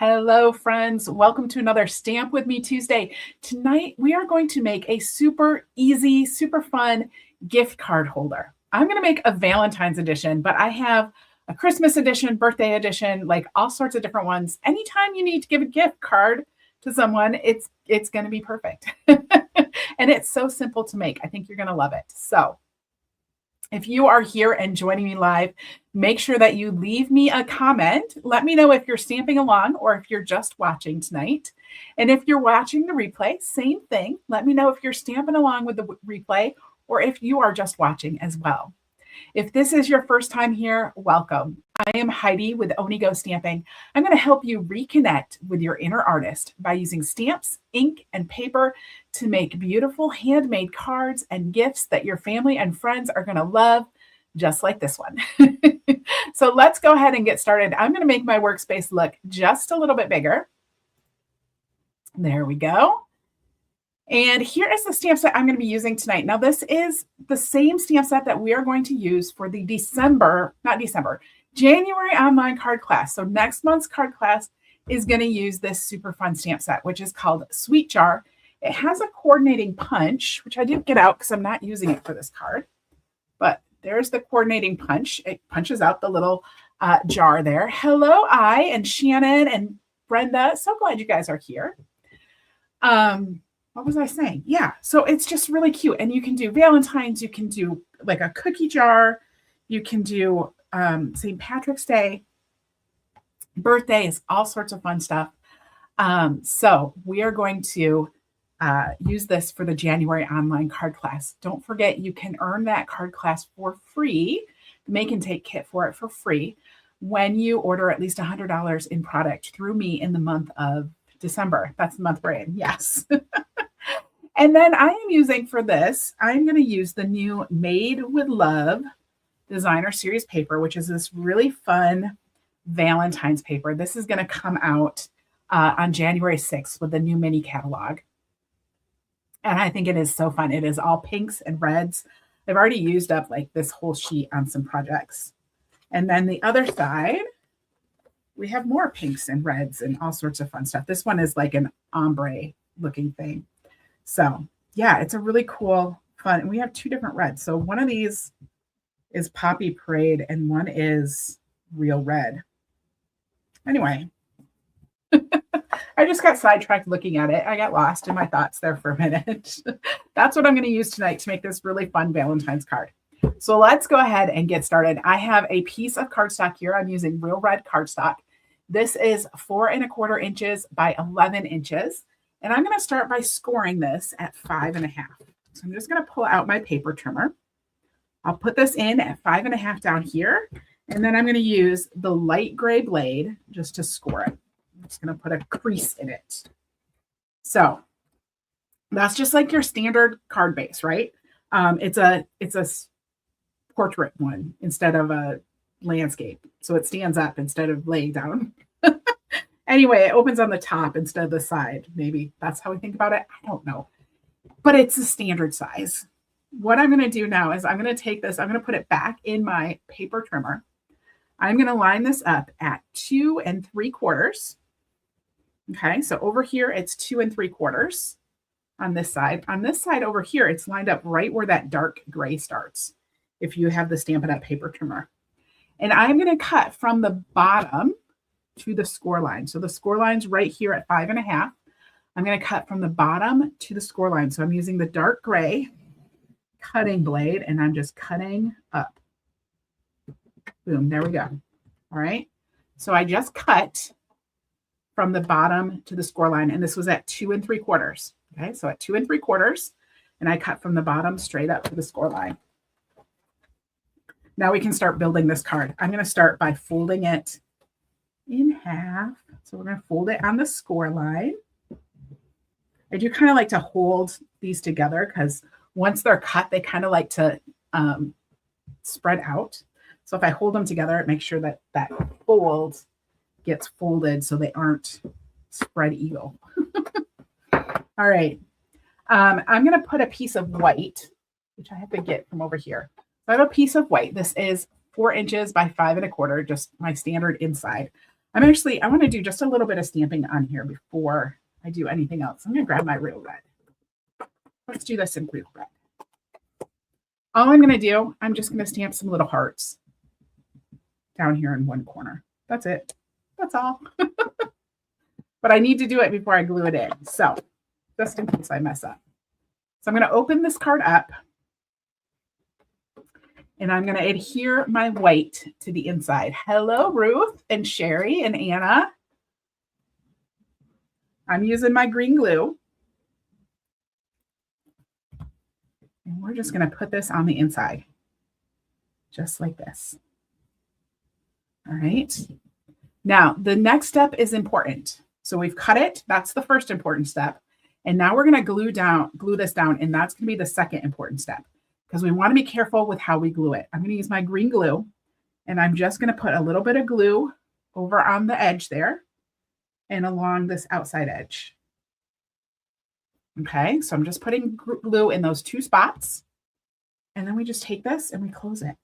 Hello, friends. Welcome to another Stamp With Me Tuesday. Tonight, we are going to make a super easy, super fun gift card holder. I'm going to make a Valentine's edition, but I have a Christmas edition, birthday edition, like all sorts of different ones. Anytime you need to give a gift card to someone, it's going to be perfect. And it's so simple to make. I think you're going to love it. So if you are here and joining me live, make sure that you leave me a comment. Let me know if you're stamping along or if you're just watching tonight. And if you're watching the replay, same thing. Let me know if you're stamping along with the replay or if you are just watching as well. If this is your first time here, welcome. I am Heidi with Onigo Stamping. I'm going to help you reconnect with your inner artist by using stamps, ink, and paper to make beautiful handmade cards and gifts that your family and friends are going to love, just like this one. So let's go ahead and get started. I'm going to make my workspace look just a little bit bigger. There we go. And here is the stamp set I'm going to be using tonight. Now, this is the same stamp set that we are going to use for the January online card class. So next month's card class is going to use this super fun stamp set, which is called Sweet Jar. It has a coordinating punch, which I didn't get out because I'm not using it for this card. But there's the coordinating punch. It punches out the little jar there. Hello, I and Shannon and Brenda. So glad you guys are here. What was I saying? Yeah, so it's just really cute. And you can do Valentine's. You can do like a cookie jar. You can do St. Patrick's Day, birthdays, all sorts of fun stuff. So we are going to use this for the January online card class. Don't forget, you can earn that card class for free, the make and take kit for it for free, when you order at least $100 in product through me in the month of December. That's the month we're in, yes. And then I am using for this, I'm going to use the new Made with Love designer series paper, which is this really fun Valentine's paper. This is going to come out on January 6th with the new mini catalog. And I think it is so fun. It is all pinks and reds. I've already used up like this whole sheet on some projects. And then the other side, we have more pinks and reds and all sorts of fun stuff. This one is like an ombre looking thing. So yeah, it's a really cool, fun. And we have two different reds. So one of these is Poppy Parade and one is Real Red. Anyway, I just got sidetracked looking at it. I got lost in my thoughts there for a minute. That's what I'm going to use tonight to make this really fun Valentine's card. So let's go ahead and get started. I have a piece of cardstock here. I'm using Real Red cardstock. This is 4 1/4 inches by 11 inches. And I'm going to start by scoring this at 5 1/2. So I'm just going to pull out my paper trimmer. I'll put this in at 5 1/2 down here. And then I'm going to use the light gray blade just to score it. I'm just going to put a crease in it. So that's just like your standard card base, right? It's a portrait one instead of a landscape. So it stands up instead of laying down. Anyway, it opens on the top instead of the side. Maybe that's how we think about it. I don't know. But it's a standard size. What I'm going to do now is I'm going to take this, I'm going to put it back in my paper trimmer. I'm going to line this up at 2 3/4. Okay, so over here, it's 2 3/4 on this side. On this side over here, it's lined up right where that dark gray starts, if you have the Stampin' Up paper trimmer. And I'm going to cut from the bottom to the score line. So the score line's right here at 5 1/2. I'm going to cut from the bottom to the score line. So I'm using the dark gray cutting blade and I'm just cutting up. Boom, there we go. All right. So I just cut from the bottom to the score line, and this was at 2 3/4. Okay, so at 2 3/4, and I cut from the bottom straight up to the score line. Now we can start building this card. I'm going to start by folding it in half. So we're going to fold it on the score line. I do kind of like to hold these together because once they're cut, they kind of like to spread out. So if I hold them together, it makes sure that that fold gets folded so they aren't spread eagle. All right. I'm going to put a piece of white, which I have to get from over here. So I have a piece of white. This is 4 inches by 5 1/4, just my standard inside. I want to do just a little bit of stamping on here before I do anything else. I'm going to grab my real red. Let's do this in real red. All I'm going to do, I'm just going to stamp some little hearts down here in one corner. That's it. That's all. But I need to do it before I glue it in. So just in case I mess up. So I'm going to open this card up. And I'm going to adhere my white to the inside. Hello, Ruth and Sherry and Anna. I'm using my green glue. And we're just going to put this on the inside. Just like this. All right. Now, the next step is important. So we've cut it. That's the first important step. And now we're going to glue this down. And that's going to be the second important step. Because we want to be careful with how we glue it. I'm going to use my green glue, and I'm just going to put a little bit of glue over on the edge there and along this outside edge. Okay, so I'm just putting glue in those two spots, and then we just take this and we close it.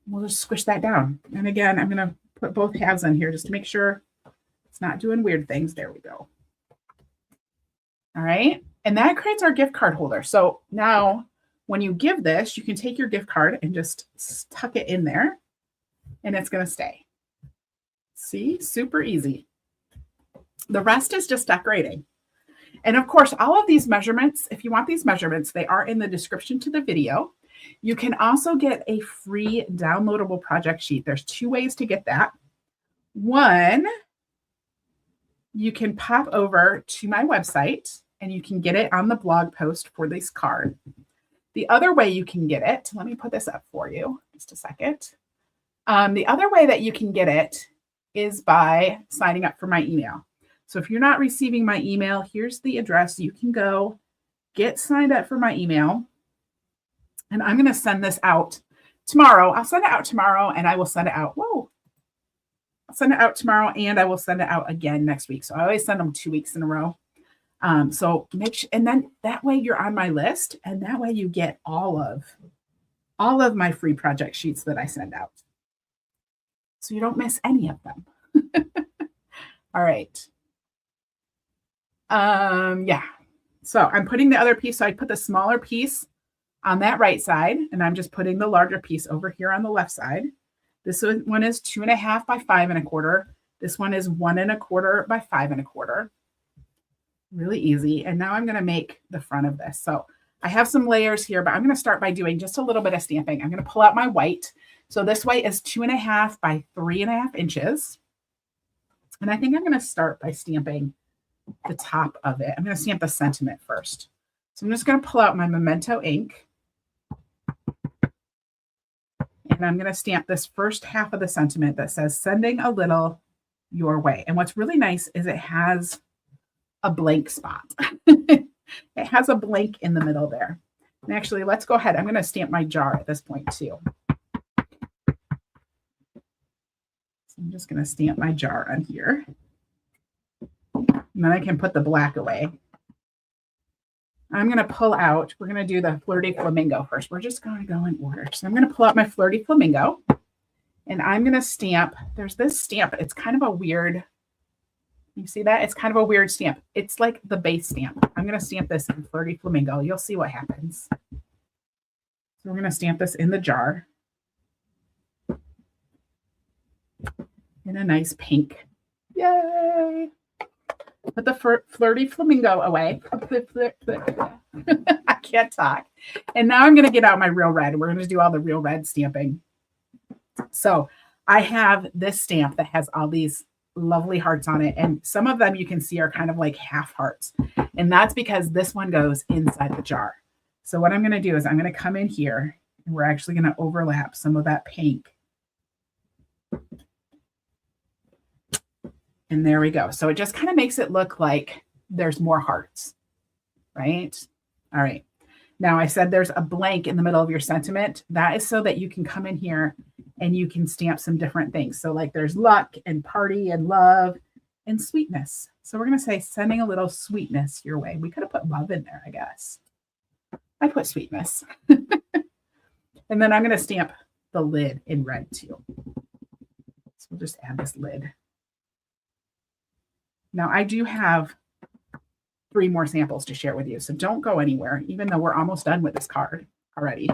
We'll just squish that down. And again, I'm going to put both halves on here just to make sure it's not doing weird things. There we go. All right. And that creates our gift card holder. So now when you give this, you can take your gift card and just tuck it in there and it's going to stay. See, super easy. The rest is just decorating. And of course, all of these measurements, if you want these measurements, they are in the description to the video. You can also get a free downloadable project sheet. There's two ways to get that. One, you can pop over to my website and you can get it on the blog post for this card. The other way you can get it, let me put this up for you, just a second. The other way that you can get it is by signing up for my email. So if you're not receiving my email, here's the address. You can go get signed up for my email. And I'm going to send this out tomorrow. I'll send it out tomorrow and I will send it out. Whoa. I'll send it out tomorrow and I will send it out again next week. So I always send them 2 weeks in a row. So make sure, and then that way you're on my list and that way you get all of my free project sheets that I send out. So you don't miss any of them. All right. Yeah. So I'm putting the other piece. So I put the smaller piece on that right side and I'm just putting the larger piece over here on the left side. This one is 2.5 by 5 1/4. This one is 1 1/4 by 5 1/4. Really easy. And now I'm going to make the front of this. So I have some layers here, but I'm going to start by doing just a little bit of stamping. I'm going to pull out my white. So this white is 2.5 by 3.5 inches. And I think I'm going to start by stamping the top of it. I'm going to stamp the sentiment first. So I'm just going to pull out my Memento ink. And I'm going to stamp this first half of the sentiment that says, sending a little your way. And what's really nice is it has a blank spot. It has a blank in the middle there. And actually, let's go ahead. I'm going to stamp my jar at this point too. So I'm just going to stamp my jar on here. And then I can put the black away. I'm going to pull out, we're going to do the Flirty Flamingo first. We're just going to go in order. So I'm going to pull out my Flirty Flamingo and I'm going to stamp. There's this stamp. It's kind of a weird, you see that? It's kind of a weird stamp. It's like the base stamp. I'm going to stamp this in Flirty Flamingo. You'll see what happens. So we're going to stamp this in the jar in a nice pink. Yay! Put the Flirty Flamingo away. I can't talk. And now I'm going to get out my real red. We're going to do all the real red stamping. So I have this stamp that has all these lovely hearts on it. And some of them you can see are kind of like half hearts. And that's because this one goes inside the jar. So what I'm going to do is I'm going to come in here and we're actually going to overlap some of that pink. And there we go. So it just kind of makes it look like there's more hearts, right? All right. Now I said there's a blank in the middle of your sentiment. That is so that you can come in here and you can stamp some different things. So like there's luck and party and love and sweetness. So we're going to say sending a little sweetness your way. We could have put love in there, I guess. I put sweetness. And then I'm going to stamp the lid in red too. So we'll just add this lid. Now I do have 3 more samples to share with you, so don't go anywhere, even though we're almost done with this card already.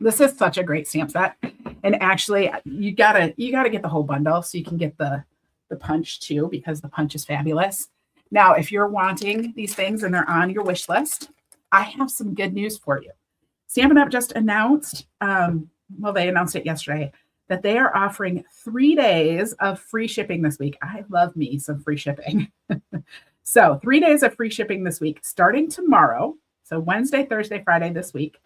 This is such a great stamp set. And actually you gotta get the whole bundle so you can get the punch too, because the punch is fabulous. Now, if you're wanting these things and they're on your wish list, I have some good news for you. Stampin' Up! Just announced, well, they announced it yesterday, that they are offering 3 days of free shipping this week. I love me some free shipping. So 3 days of free shipping this week, starting tomorrow. So Wednesday, Thursday, Friday this week.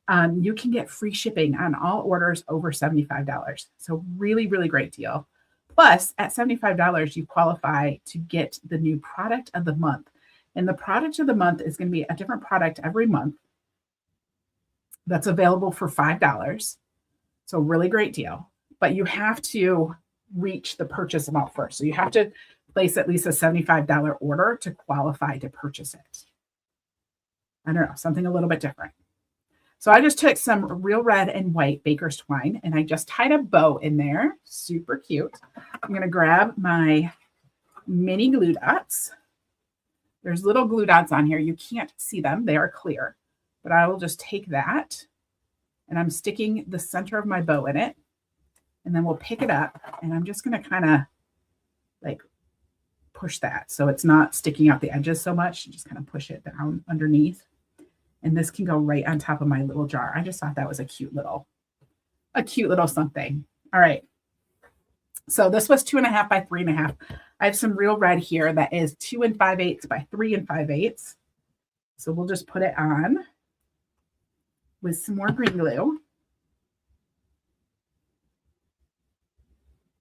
You can get free shipping on all orders over $75. So really, really great deal. Plus, at $75, you qualify to get the new product of the month. And the product of the month is going to be a different product every month that's available for $5. So really great deal. But you have to reach the purchase amount first. So you have to place at least a $75 order to qualify to purchase it. I don't know, something a little bit different. So I just took some real red and white baker's twine and I just tied a bow in there. Super cute. I'm going to grab my mini glue dots. There's little glue dots on here. You can't see them. They are clear. But I will just take that and I'm sticking the center of my bow in it. And then we'll pick it up and I'm just going to kind of like push that so it's not sticking out the edges so much. Just kind of push it down underneath. And this can go right on top of my little jar. I just thought that was a cute little something. All right. So this was 2.5 by 3.5. I have some real red here that is 2 5/8 by 3 5/8. So we'll just put it on with some more green glue.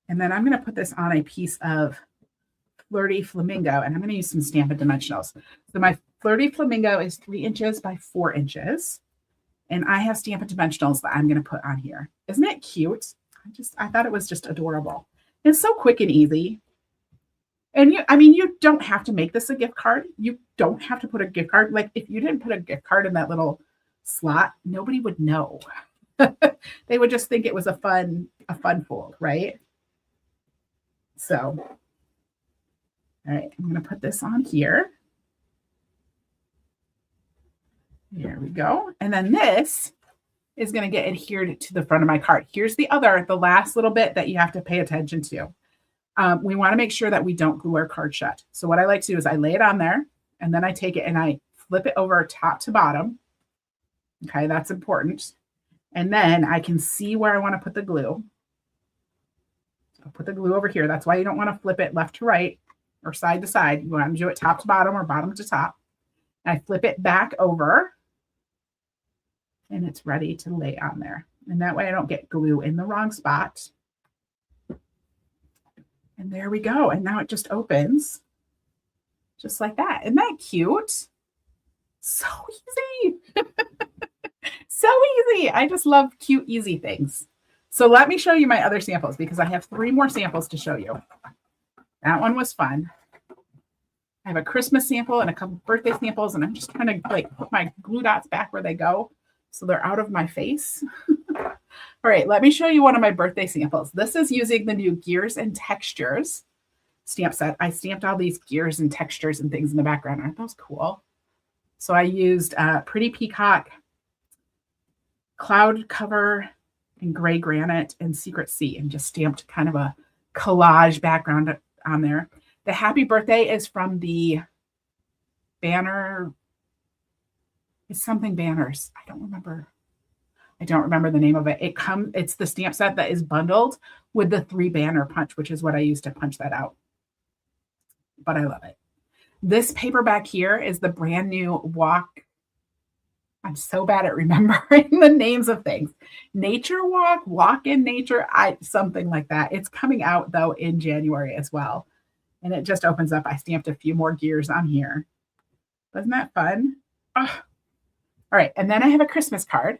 And then I'm going to put this on a piece of Flirty Flamingo, and I'm going to use some Stampin' Dimensionals. So my Flirty Flamingo is 3 inches by 4 inches. And I have Stampin' Dimensionals that I'm going to put on here. Isn't it cute? I thought it was just adorable. It's so quick and easy. And you don't have to make this a gift card. You don't have to put a gift card. Like if you didn't put a gift card in that little slot, nobody would know. They would just think it was a fun fold, right? So, all right, I'm going to put this on here. There we go. And then this is going to get adhered to the front of my card. Here's the last little bit that you have to pay attention to. We want to make sure that we don't glue our card shut. So what I like to do is I lay it on there and then I take it and I flip it over top to bottom. Okay, that's important. And then I can see where I want to put the glue. I'll put the glue over here. That's why you don't want to flip it left to right or side to side. You want to do it top to bottom or bottom to top. And I flip it back over and it's ready to lay on there. And that way I don't get glue in the wrong spot. And there we go. And now it just opens just like that. Isn't that cute? So easy. So easy. I just love cute, easy things. So let me show you my other samples because I have 3 more samples to show you. That one was fun. I have a Christmas sample and a couple birthday samples, and I'm just trying to like put my glue dots back where they go so they're out of my face. All right, let me show you one of my birthday samples. This is using the new Gears and Textures stamp set. I stamped all these gears and textures and things in the background. Aren't those cool? So I used Pretty Peacock, Cloud Cover, and Gray Granite and Secret Sea, and just stamped kind of a collage background on there. The Happy Birthday is from the banner. It's something banners. I don't remember the name of it. It's the stamp set that is bundled with the 3 banner punch, which is what I used to punch that out. But I love it. This paperback here is the brand new Walk. I'm so bad at remembering the names of things. Nature Walk, Walk in Nature, something like that. It's coming out though in January as well. And it just opens up. I stamped a few more gears on here. Wasn't that fun? Oh. All right. And then I have a Christmas card.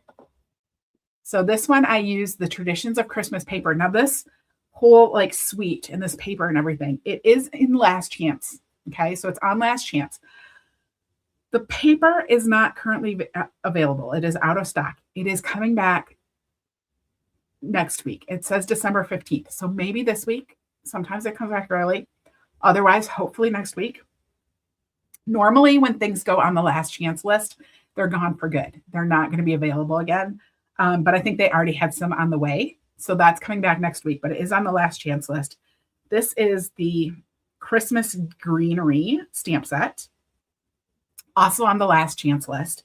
So this one, I use the Traditions of Christmas paper. Now this whole like suite and this paper and everything, it is in Last Chance. Okay. So it's on Last Chance. The paper is not currently available. It is out of stock. It is coming back next week. It says December 15th. So maybe this week. Sometimes it comes back early. Otherwise, hopefully next week. Normally, when things go on the last chance list, they're gone for good. They're not going to be available again. But I think they already had some on the way. So that's coming back next week, but it is on the last chance list. This is the Christmas Greenery stamp set. Also on the last chance list.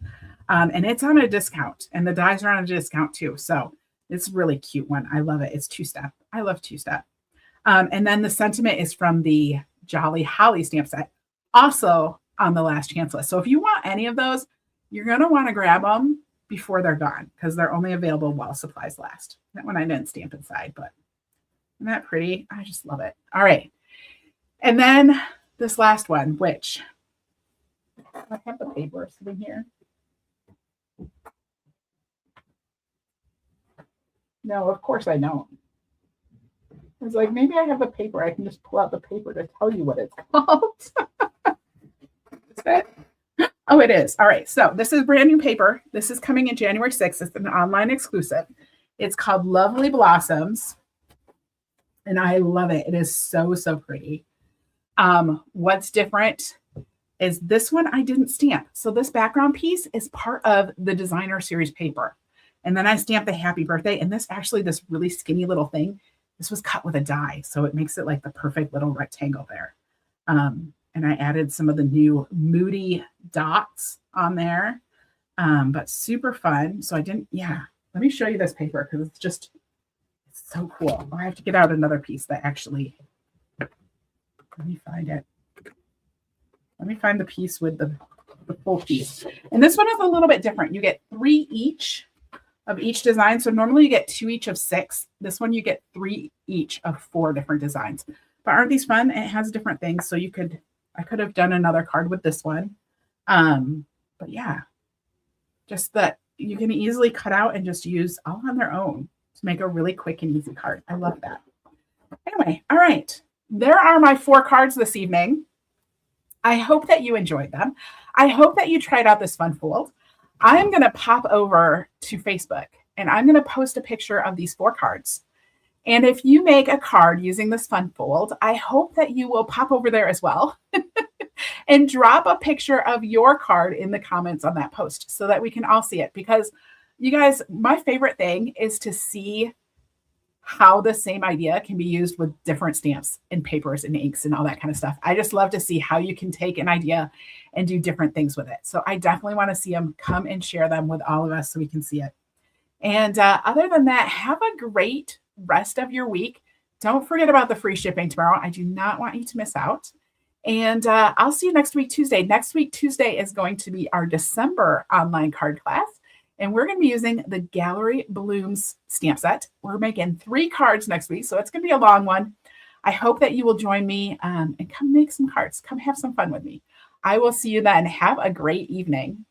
And it's on a discount. And the dies are on a discount too. So it's a really cute one. I love it. It's two-step. I love two-step. And then the sentiment is from the Jolly Holly stamp set. Also on the last chance list. So if you want any of those, you're going to want to grab them before they're gone because they're only available while supplies last. That one I didn't stamp inside, but isn't that pretty? I just love it. All right. And then this last one, which I have the paper sitting here. No, of course I don't. I was like, maybe I have the paper. I can just pull out the paper to tell you what it's called. Is it? Oh, it is. All right. So this is brand new paper. This is coming in January 6th. It's an online exclusive. It's called Lovely Blossoms. And I love it. It is so, so pretty. What's different is this one I didn't stamp. So this background piece is part of the designer series paper. And then I stamped the happy birthday. And this actually, this really skinny little thing, this was cut with a die. So it makes it like the perfect little rectangle there. And I added some of the new moody dots on there, but super fun. So I didn't, yeah, let me show you this paper because it's so cool. I have to get out another piece that actually, let me find it. Let me find the piece with the full piece. And this one is a little bit different. You get 3 each of each design. So normally you get 2 each of 6. This one you get 3 each of 4 different designs. But aren't these fun? It has different things. So I could have done another card with this one. But yeah, just that you can easily cut out and just use all on their own to make a really quick and easy card. I love that. Anyway, all right. There are my 4 cards this evening. I hope that you enjoyed them. I hope that you tried out this fun fold. I'm going to pop over to Facebook and I'm going to post a picture of these 4 cards. And if you make a card using this fun fold, I hope that you will pop over there as well and drop a picture of your card in the comments on that post so that we can all see it. Because you guys, my favorite thing is to see how the same idea can be used with different stamps and papers and inks and all that kind of stuff. I just love to see how you can take an idea and do different things with it. So I definitely want to see them. Come and share them with all of us so we can see it. And other than that, have a great rest of your week. Don't forget about the free shipping tomorrow. I do not want you to miss out. And I'll see you next week, Tuesday. Next week, Tuesday is going to be our December online card class. And we're going to be using the Gallery Blooms stamp set. We're making 3 cards next week, so it's going to be a long one. I hope that you will join me and come make some cards. Come have some fun with me. I will see you then. Have a great evening.